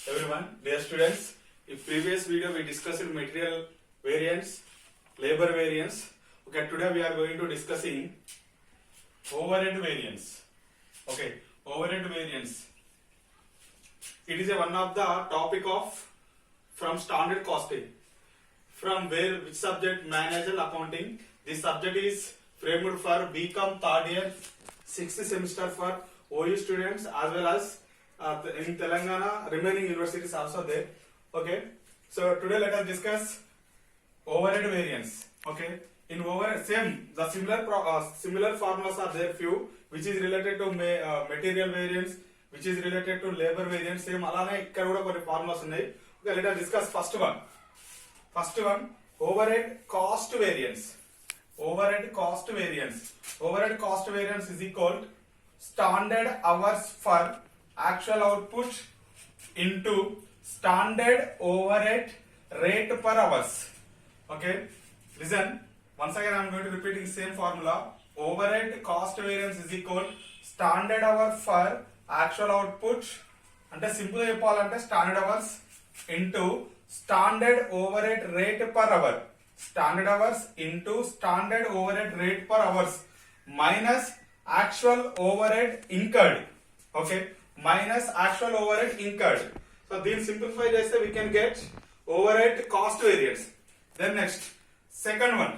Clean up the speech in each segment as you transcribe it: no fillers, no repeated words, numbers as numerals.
everyone, dear students. In previous video we discussed material variance, labor variance. Okay, today we are going to discussing overhead variance. Okay, overhead variance. It is one of the topic of from standard costing. From where which subject? Managerial accounting. This subject is framed for BCom third year, 6th semester for OU students as well as in Telangana remaining universities also there. Okay, so today let us discuss overhead variance. Okay, in overhead same the similar formulas are there few which is related to material variance, which is related to labor variance. Same alane ikkada kuda konni formulas unnai. Okay, let us discuss first one overhead cost variance. Overhead cost variance. Overhead cost variance is equal to standard hours for actual output into standard overhead rate per hours. Okay, listen. Once again, I am going to repeat the same formula. Overhead cost variance is equal to standard hour for actual output. అంటే simple గా చెప్పాలంటే standard hours into standard overhead rate per hour. Standard hours into standard overhead rate per hours minus actual overhead incurred. Okay, minus actual overhead incurred. So దీన్ని simplify చేస్తే we can get overhead cost variance. Then next, second one,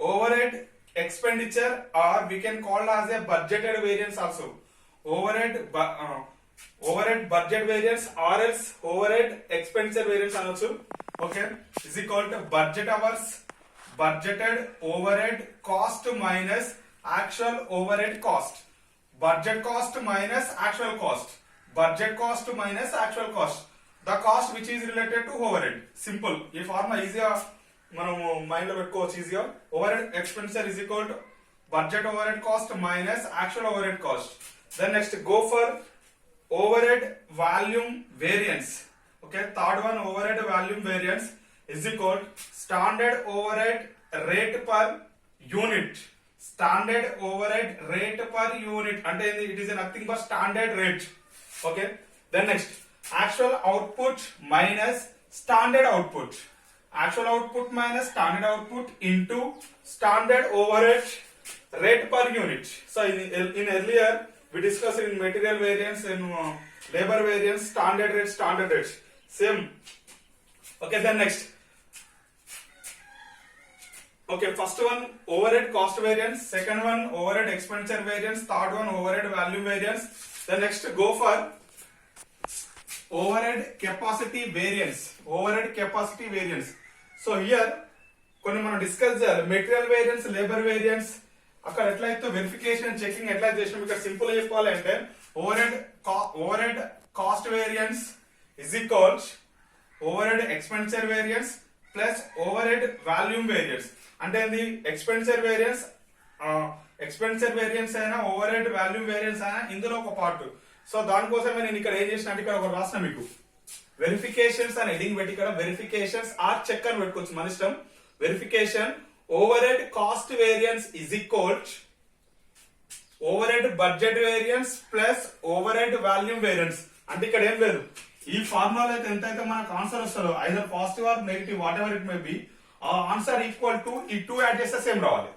overhead expenditure or we can call as a budgeted variance also. Overhead budget variance or else overhead expenditure variance అనొచ్చు. Okay, is equal to budget hours, budgeted overhead cost minus actual overhead cost. Budget cost minus actual cost. Budget cost minus actual cost. The cost which is related to overhead. Simple. ఈ formula ఈజీగా మనం mind లో పెట్టుకోవచ్చు ఈజీగా. Overhead expenditure is equal to budget overhead cost minus actual overhead cost. Then next go for overhead volume variance. Okay, third one overhead volume variance is equal to standard overhead rate per unit. Standard overhead rate per unit అంటే it is nothing but standard rate. Okay, then next actual output minus standard output. Actual output minus standard output into standard overhead rate per unit. So in earlier we discussed in material variance and labor variance, standard rate same. Okay, then next. Okay, first one overhead cost variance, second one overhead expenditure variance, third one overhead value variance. Then next go for overhead capacity variance. Overhead capacity variance. So here కొన్ని మనం discuss చేయాలి. Material variance, labour variance అక్కడ ఎట్లయితే verification checking ఎట్లా చేసినాం ఇక్కడ simple చెప్పాలంటే overhead cost variance is equal overhead expenditure variance plus overhead volume variance. అంటే ఇది ఎక్స్పెండిచర్ వేరియన్స్ అయినా ఓవర్ హెడ్ వాల్యూమ్ వేరియన్స్ అయినా ఇందులో ఒక పార్ట్. సో దానికోసమే నేను ఇక్కడ ఏం చేసిన అంటే ఇక్కడ ఒక రాసిన మీకు వెరిఫికేషన్స్ అని హెడింగ్ పెట్టి ఇక్కడ వెరిఫికేషన్స్ ఆర్ చెక్ అని పెట్టుకోవచ్చు మన ఇష్టం. Verification over head cost variance is equal over head budget variance plus over head volume variance. అంటే ఇక్కడ ఏం లేదు, ఈ ఫార్ములా అయితే ఎంతైతే మనకు ఆన్సర్ వస్తుందో either positive or negative what ever it may be answer equal to ఈ టూ యాడ్ చేస్తే సేమ్ రావాలి.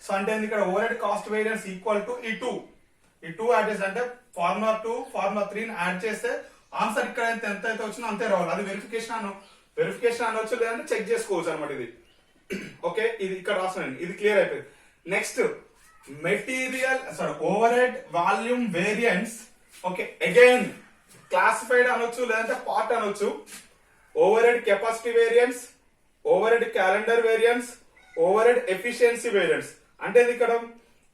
సో అంటే ఇక్కడ over head cost variance equal to ఈ టూ యాడ్ చేస్తే అంటే ఫార్ములా 2 ఫార్ములా 3 యాడ్ చేస్తే ఆన్సర్ ఇక్కడ ఎంత అయితే వచ్చినా అంతే రావాలి. అది వెరిఫికేషన్ అనొచ్చు లేదంటే చెక్ చేసుకోవచ్చు అనమాట ఇది. ఓకే, ఇది ఇక్కడ రాస్తున్నాను, ఇది క్లియర్ అయిపోయింది. Next over head volume variance. Okay, again classified అనొచ్చు లేదంటే పార్ట్ అనొచ్చు. Over head capacity variance, overhead calendar variance, overhead efficiency variance. అంటే ఇక్కడ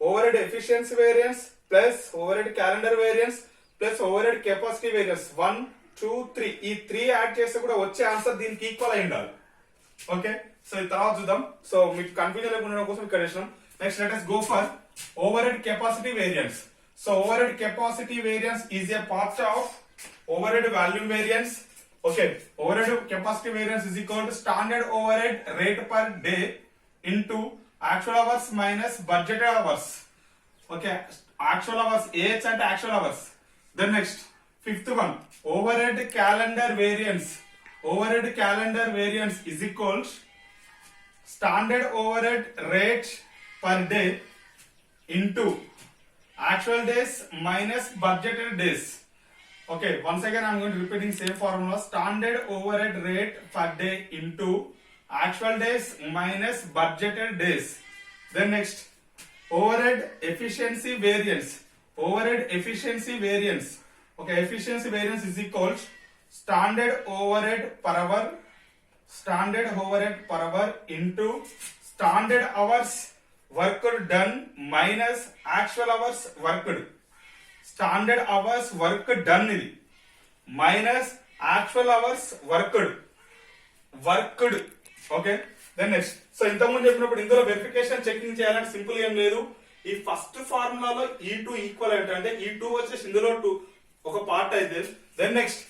overhead efficiency variance plus overhead calendar variance plus overhead capacity variance 1, 2, 3 ఈ 3 add చేస్తే కూడా వచ్చే answer దీనికి ఈక్వల్ అయి ఉండాలి. ఓకే, సో ఈ తర్వాత చూద్దాం. సో మీకు కన్ఫ్యూజన్ లేకుండా కోసం ఇక్కడ చేసినాం. Next let us go for overhead capacity variance. So overhead capacity variance is a part of overhead volume variance. Okay, overhead capacity variance is equal to standard overhead rate per day into actual hours minus budgeted hours. Okay, actual hours, AH and actual hours. Then next, Fifth one, overhead calendar variance. Overhead calendar variance is equals standard overhead rate per day into actual days minus budgeted days. Okay, once again I'm going to repeating same formula. Standard overhead rate per day into actual days minus budgeted days. Then next, overhead efficiency variance. Overhead efficiency variance. Okay, efficiency variance is equals standard overhead per hour. Standard overhead per hour into standard hours worked done minus actual hours worked. Standard hours work done ఇది minus actual hours worked okay. Then next, so ఇంతకుముందు చెప్పినప్పుడు ఇందులో verification checking చేయాలంటే simple ఏం లేదు. ఈ first ఫార్ములాలో E2 equal అంటే E2 వచ్చేసి ఇందులో 2 ఒక పార్ట్ అయితే, దెన్ నెక్స్ట్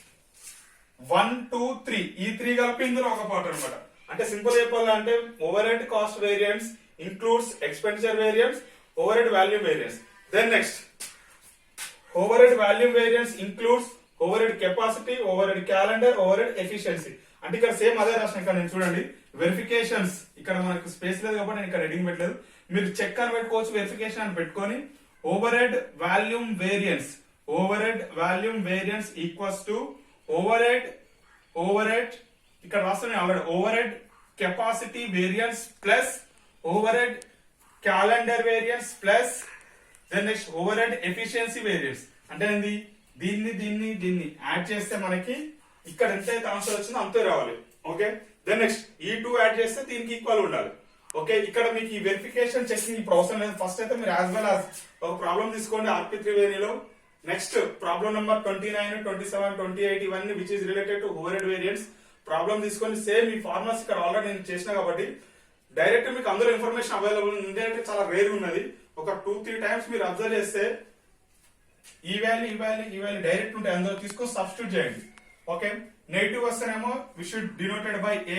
1 2 3 ఈ 3 కలిపి ఇందులో ఒక పార్ట్ అనమాట. అంటే సింపుల్ చెప్పాలంటే overhead cost variance includes expenditure variance, overhead volume variance. Then next, overhead volume variance includes overhead capacity, overhead calendar, overhead efficiency. అంటే ఇక్కడ సేమ్ అదే రాసిన. ఇక్కడ నేను చూడండి వెరిఫికేషన్స్, ఇక్కడ మనకు స్పేస్ లేదు కాబట్టి నేను ఇక్కడ హెడింగ్ పెట్టలేదు. మీరు చెక్ అని పెట్టుకోవచ్చు, వెరిఫికేషన్ అని పెట్టుకొని overhead volume variance equals to overhead ఇక్కడ రాస్తాను already overhead capacity variance plus overhead calendar variance plus then next overhead efficiency variance. అంటే ఏంది, దీన్ని యాడ్ చేస్తే మనకి ఇక్కడ ఎంతైతే ఆన్సర్ వచ్చిందో అంతే రావాలి. Okay, then next E2 add చేస్తే దీనికి ఈక్వల్ ఉండాలి. ఓకే, ఇక్కడ మీకు ఈ వెరిఫికేషన్ చెకింగ్ ఇప్పుడు అవసరం లేదు. ఫస్ట్ అయితే మీరు యాజ్ వెల్ యాజ్ ఒక ప్రాబ్లం తీసుకోండి RP3 వేరియలో. నెక్స్ట్ ప్రాబ్లం నెంబర్ 29, 27, 28 ఇవన్నీ which is related to overhead variance problem తీసుకొని సేమ్ ఈ ఫార్ములాస్ ఇక్కడ ఆల్రెడీ నేను చేసిన కాబట్టి డైరెక్ట్ మీకు అందులో ఇన్ఫర్మేషన్ అవైలబుల్ ఉంది. అంటే చాలా రేర్ ఉన్నది. ఒక 2-3 టైమ్స్ మీరు అబ్జర్వ్ చేస్తే ఈ వాల్యూ డైరెక్ట్ ఉంటాయి, అందులో తీసుకొని సబ్స్టిట్యూట్ చేయండి. ఓకే, నెగిటివ్ వస్తేనేమో we should denoted by A,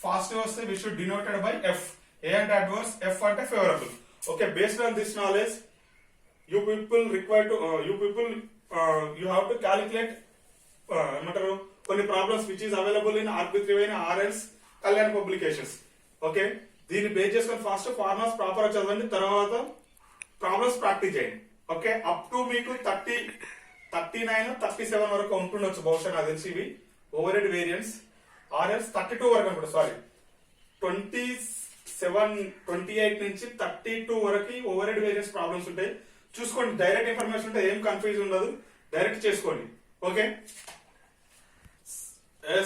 positive వస్తే we should denoted by F. A అంటే అడ్వర్స్, ఎఫ్ అంటే favourable. Okay, based on this knowledge you people you have to calculate ఏమంటారు కొన్ని problems which is available in RP3 RL's Kalyan publications. Okay, దీన్ని base చేసుకొని first formulas proper చదవండి, తర్వాత problems practice చేయండి. Okay, up to మీకు 30, 39, 37 వరకు ఉంటుండొచ్చు బహుశా నాకు తెలిసి ఇవి ఓవర్హెడ్ వేరియన్స్. RL's 32 వరకు అనుకుంటా, సారీ 27, 28 నుంచి 32 వరకు ఓవర్హెడ్ వేరియన్స్ ప్రాబ్లమ్స్ ఉంటాయి. చూసుకోండి, డైరెక్ట్ ఇన్ఫర్మేషన్ ఉంటే ఏం కన్ఫ్యూజ్ ఉండదు, డైరెక్ట్ చేసుకోండి. Okay,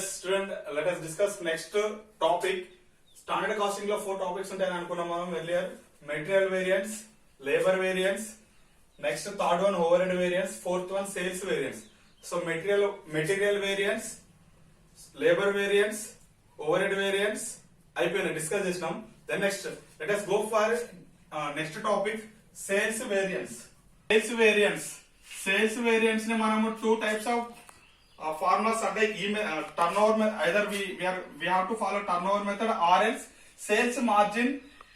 student let us discuss next topic. Standard costing లో 4 టాపిక్స్ ఉంటాయని అనుకున్నాం మనం earlier. Material variance, labour variance, next third one overhead variance, fourth one sales variance. So material variance, labour variance, overhead variance అయిపోయినాయి, discuss చేసినాం. Then next let us go for next topic sales variance. Sales variance ని మనము 2 types of formulas అంటే turn over either we have to follow turn over method or else sales margin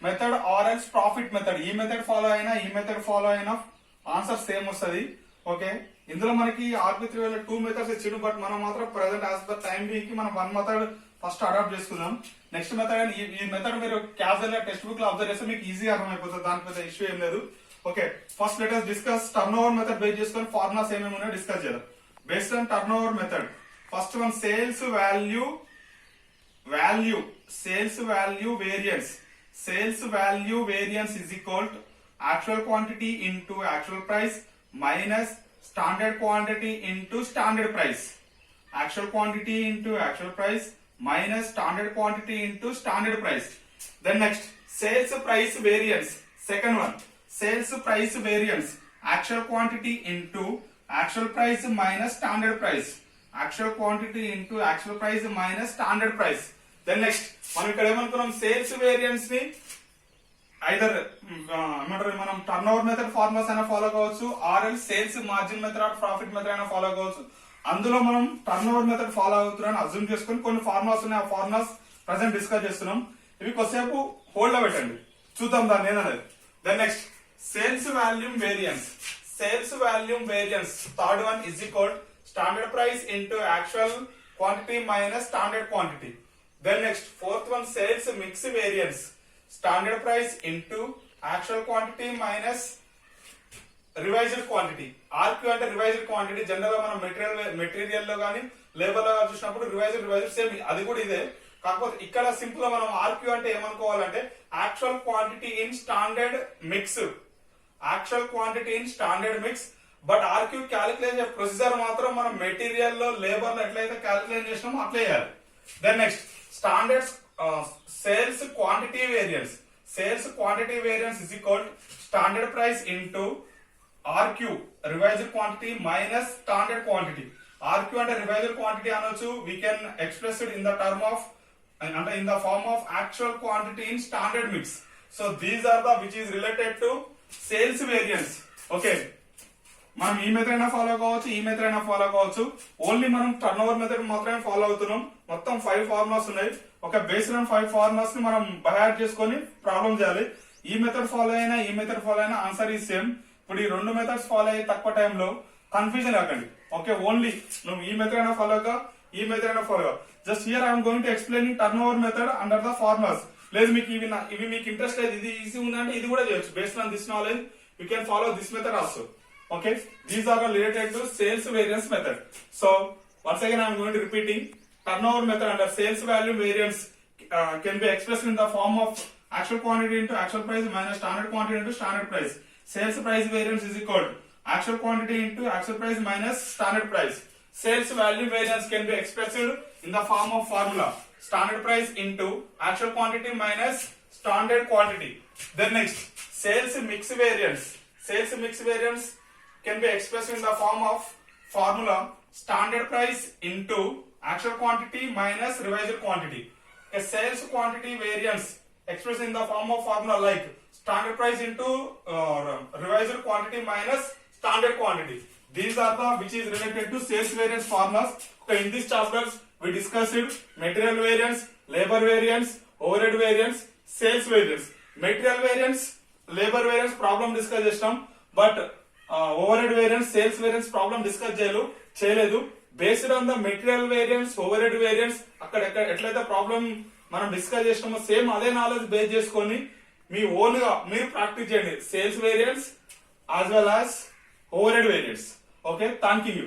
method or else profit method. ఈ method follow అయినా ఈ method follow అయినా answer same వస్తుంది. Okay, ఇందులో మనకి RP3 లో 2 మెథడ్స్ ఇచ్చిండు, బట్ మనం మాత్రం present as the time being కి మనం 1 మెథడ్ ఫస్ట్ అడాప్ట్ చేసుకుందాం. నెక్స్ట్ మెథడ్ ఈ మెథడ్ మీరు క్యాజువల్ గా టెక్స్ట్ బుక్ లో అబ్జర్వ్ చేస్తే మీకు ఈజీగా అర్థమైపోతుంది, దాని పెద్ద ఇష్యూ ఏం లేదు. Okay, first let us discuss turn over method base చేసుకొని ఫార్ములాస్ ఏమేమి ఉన్నాయో డిస్కస్ చేద్దాం. Based on turn over method first one sales value variance. Sales value variance is equal to actual quantity into actual price minus standard quantity into standard price. Actual quantity into actual price minus standard quantity into standard price. Then next, sales price variance. Second one, sales price variance. Actual quantity into actual price minus standard price. Actual quantity into actual price minus standard price. Then next, మనం ఇక్కడ ఏమనుకున్నాం, sales variance ని either ఏమంటారు మనం turn over method formulas అయినా follow కావచ్చు, RL sales margin method profit method అయినా follow కావచ్చు. అందులో మనం టర్న్ ఓవర్ మెథడ్ ఫాలో అవుతున్నారని అజ్యూమ్ చేసుకుని కొన్ని ఫార్ములాస్ ఉన్నాయి, ఆ ఫార్ములాస్ ప్రెసెంట్ డిస్కస్ చేస్తున్నాం. ఇవి కొద్దిసేపు హోల్డ్ లో పెట్టండి, చూద్దాం దాన్ని ఏదనేది. Then next sales volume variance. Third one is equal standard price into actual quantity minus standard quantity. Then next, fourth one, sales mix variance, standard price into actual quantity minus revised quantity. RQ అంటే revised quantity. General గా మనం material లో కానీ labour లో చూసినప్పుడు revised same అది కూడా ఇదే. కాకపోతే ఇక్కడ సింపుల్ గా మనం ఆర్క్యూ అంటే ఏమనుకోవాలంటే actual quantity in standard mix, actual quantity in standard mix. But RQ calculation procedure మాత్రం మనం మెటీరియల్ లో లేబర్ లో ఎట్లయితే క్యాలిక్యులేట్ చేసినామో అట్లా చేయాలి. Then next, standard sales quantity variance. Sales quantity variance is equal standard price into RQ revised quantity minus standard quantity. RQ అంటే revised quantity అనొచ్చు. We can express it in the term of అంటే in the form of actual quantity in standard mix. So these are the which is related to sales variance. Okay, మనం ఈ method అయినా follow కావచ్చు, ఈ method అయినా follow కావచ్చు. Only మనం turn over method మాత్రమే ఫాలో అవుతున్నాం. మొత్తం 5 ఫార్ములాస్ ఉన్నాయి. ఒక బేస్డ్ ఆన్ 5 ఫార్ములాస్ ని మనం బయాడ్ చేసుకొని ప్రాబ్లం చేయాలి. ఈ మెథడ్ ఫాలో అయినా ఈ మెథడ్ ఫాలో అయినా ఆన్సర్ ఈ సేమ్. ఇప్పుడు ఈ రెండు మెథడ్స్ ఫాలో అయ్యి తక్కువ టైంలో కన్ఫ్యూజన్ అవ్వకండి. ఓకే, ఓన్లీ నువ్వు ఈ మెథడ్ అయినా ఫాలో గా, ఈ మెథడ్ అయినా ఫాలో గా. Just hear I'm going to explaining turn over method under the formulas. లేదు మీకు ఇవి మీకు ఇంట్రెస్ట్ లేదు, ఇది ఈజీ ఉందంటే ఇది కూడా చేయొచ్చు. Based on this knowledge you can follow this method also. Okay, these are related to sales variance method. So once again I'm going to repeating turn over method under sales value variance can be expressed in the form of actual quantity into actual price minus standard quantity into standard price. Sales price variance is equal to actual quantity into actual price minus standard price. Sales value variance can be expressed in the form of formula standard price into actual quantity minus standard quantity. Then next, sales mix variance. Sales mix variance can be expressed in the form of formula standard price into actual quantity minus revised quantity. A sales quantity variance expressed in the form of formula like standard price into revised quantity minus standard quantity. These are the which is related to sales variance formulas. Okay, in this chapters we discussed material variance, labor variance, overhead variance, sales variance. Material variance, labor variance problem discuss చేస్తాం. But overhead variance, sales variance problem discuss చేయలేదు. Based on the material variance, overhead variance అక్కడ ఎట్లయితే problem మనం discuss చేసినామో same అదే knowledge base చేసుకొని మీ own గా మీరు practice చేయండి sales variance as well as over head variance. Okay, thank you.